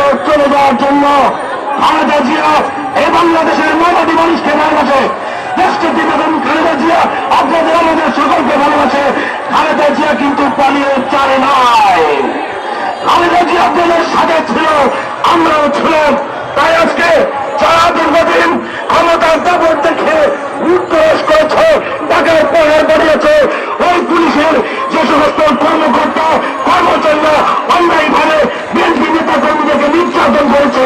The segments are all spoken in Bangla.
থেকে চলে যাওয়ার জন্য খালেদা জিয়া এই বাংলাদেশের মানবী মানুষকে ভালোবাসে। দেশটি বেগম খালেদা জিয়া আপনাদের আমাদের সকলকে ভালোবাসে। খালেদা জিয়া কিন্তু পালিয়ে চায় নাই। খালেদা জিয়া আপনাদের সাথে ছিল, আমরাও ছিলাম। তাই আজকে যারা দীর্ঘদিন ক্ষমতার দাপট দেখে উত্তরস করেছে, টাকার পাহাড় বাড়িয়েছে, ওই পুলিশের যে সমস্ত কর্মকর্তা কর্মচারীরা অন্যায়ভাবে বিএনপি নেতা কর্মীদেরকে নির্যাতন করেছে,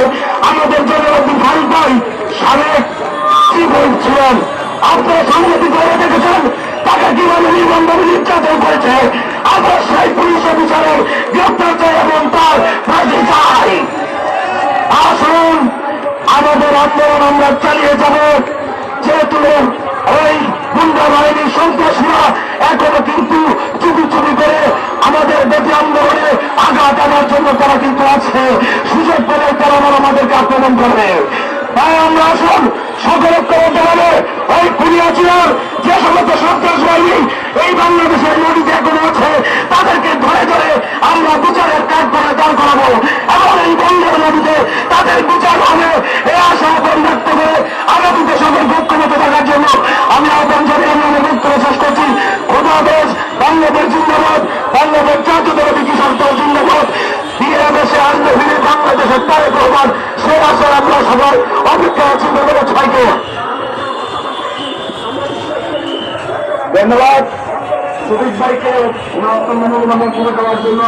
আমাদের জন্য ভাই ভাই সাবেক কি বলছিলেন আপনারা সাংবাদিক করে দেখেছেন তাকে কিভাবে নির্মমভাবে নির্যাতন করেছে। আমরা সেই পুলিশ অফিসারের গ্রেপ্তার চাই এবং তার ফাঁসি চাই। আসুন আমাদের আন্দোলন আমরা চালিয়ে যাব। যেহেতু ওই গুন্ডা বাহিনীর সন্ত্রাসীরা এখনো কিন্তু চুপি চুপি করে আমাদের বেঁচে আন্দোলনে আঘাত আনার জন্য তারা কিন্তু আছে, সুযোগ পেলে তারা আমাদেরকে আক্রমণ করবে। তাই আমরা আসুন সকল বলতে হবে ওই কুড়িয়াচিয়ার যে সমস্ত সন্ত্রাস বাহিনী এই বাংলাদেশের নদীতে এখনো আছে তাদেরকে ধরে ধরে আমরা বিচারের কাজ করে দাঁড় করাবো এবং এই বঙ্গের নদীতে তাদের বিচার হবে এই আশা আহ্বান ব্যক্ত করে আগামীতে সকল ঐক্যমত থাকার জন্য আমি আহ্বান জানিয়ে আমি অনুরোধ করে শেষ করছি। খোদাহাফেজ। বাংলাদেশ জিন্দাবাদ। বাংলাদেশ জাতীয়তাবাদী কৃষক দল জিন্দাবাদ। দিয়ে দেশে আসবে ফিরে বাংলাদেশের তারেক রহমান, সে আশায় আমরা সবাই অপেক্ষা আছি। ধন্যবাদ সবাইকে। ধন্যবাদ সুদীপ ভাইকে ওনার অত্যন্ত মূল্যবান করে দেওয়ার জন্য।